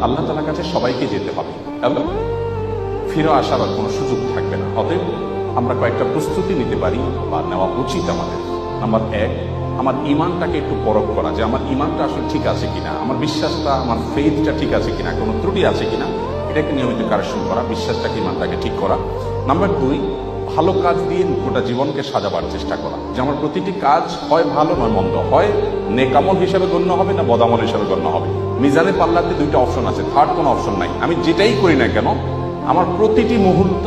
আল্লাহ তাআলার কাছে সবাইকে যেতে হবে এবং ফিরে আসার আর কোনো সুযোগ থাকবে না। অতএব আমরা কয়েকটা প্রস্তুতি নিতে পারি বা নেওয়া উচিত আমাদের। নাম্বার 1, আমার ইমানটাকে একটু পরখ করা, যে আমার ইমানটা আসলে ঠিক আছে কিনা, আমার বিশ্বাসটা, আমার ফেথটা ঠিক আছে কিনা, কোনো ত্রুটি আছে কিনা, এটাকে নিয়মিত কারেকশন করা, বিশ্বাসটাকে, ইমানটাকে ঠিক করা। নাম্বার 2, ভালো কাজ দিয়ে গোটা জীবনকে সাজাবার চেষ্টা করা, যে আমার প্রতিটি কাজ হয় ভালো নয় মন্দ, হয় নেকামল হিসাবে গণ্য হবে না বদামল হিসাবে গণ্য হবে। মিজানে পাল্লাতে দুইটা অপশন আছে, থার্ড কোনো অপশন নাই। আমি যেটাই করি না কেন আমার প্রতিটি মুহূর্ত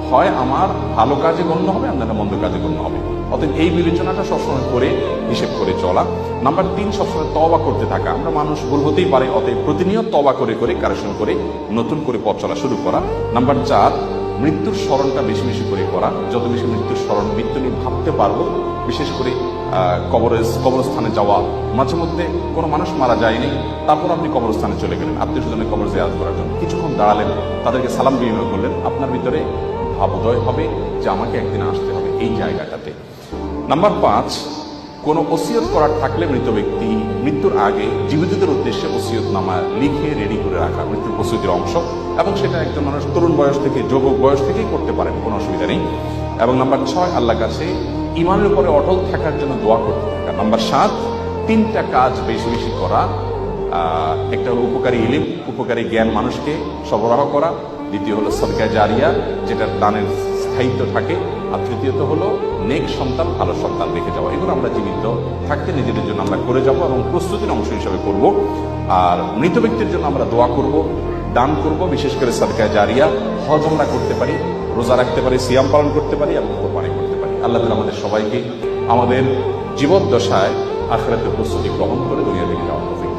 হয় আমার ভালো কাজে গণ্য হবে, আপনারা মন্দ কাজে গণ্য হবে। অতএব এই বিবেচনাটা সবসময় করে হিসেব করে চলা। নাম্বার 3, সবসময় তওবা করতে থাকা। আমরা মানুষ ভুল হতেই পারে, অতএব প্রতিনিয়ত তওবা করে করে কারেকশন করে নতুন করে পথ চলা শুরু করা। নাম্বার 4, মৃত্যুর স্মরণটা বেশি বেশি করে করা। যত বেশি মৃত্যুর স্মরণ, মৃত্যু নিয়ে ভাবতে পারবো, বিশেষ করে কবরস্থানে যাওয়া। মাঝে মধ্যে কোনো মানুষ মারা যায়নি, তারপর আপনি কবরস্থানে চলে গেলেন আত্মীয় স্বজনের কবর জিয়ারত করার জন্য, কিছুক্ষণ দাঁড়ালেন, তাদেরকে সালাম বিনিময় করলেন, আপনার ভিতরে ভাবোদয় হবে যে আমাকে একদিন আসতে হবে এই জায়গাটাতে। নাম্বার 5, কোনো ওসিয়ত করার থাকলে মৃত ব্যক্তি মৃত্যুর আগে জীবিতদের উদ্দেশ্যে ওসিয়তনামা লিখে রেডি করে রাখা, মৃত্যুর প্রস্তুতির অংশ। এবং সেটা একজন মানুষ তরুণ বয়স থেকে যুবক বয়স থেকেই করতে পারেন, কোনো অসুবিধা নেই। এবং নাম্বার 6, আল্লাহর কাছে ইমানের উপরে অটল থাকার জন্য দোয়া করতে থাকা। নাম্বার 7, 3টা কাজ বেশি বেশি করা। একটা হলো উপকারী ইলম, উপকারী জ্ঞান মানুষকে সরবরাহ করা। দ্বিতীয় হলো সদকা জারিয়া, যেটার দানের স্থায়িত্ব থাকে। আর তৃতীয়ত হলো নেক সন্তান, ভালো সন্তান রেখে যাওয়া। এগুলো আমরা জীবিত থাকতে নিজেদের জন্য আমরা করে যাব এবং প্রস্তুতির অংশ হিসাবে করব। আর মৃত ব্যক্তির জন্য আমরা দোয়া করব, দান করব, বিশেষ করে সদকা জারিয়া। হজ আমরা করতে পারি, রোজা রাখতে পারি, সিয়াম পালন করতে পারি এবং কোরবানি করতে পারি। আল্লাহ তাআলা আমাদের সবাইকে আমাদের জীবদ্দশায় আখিরাতের প্রস্তুতি গ্রহণ করে দুনিয়া থেকে যাওয়ার তৌফিক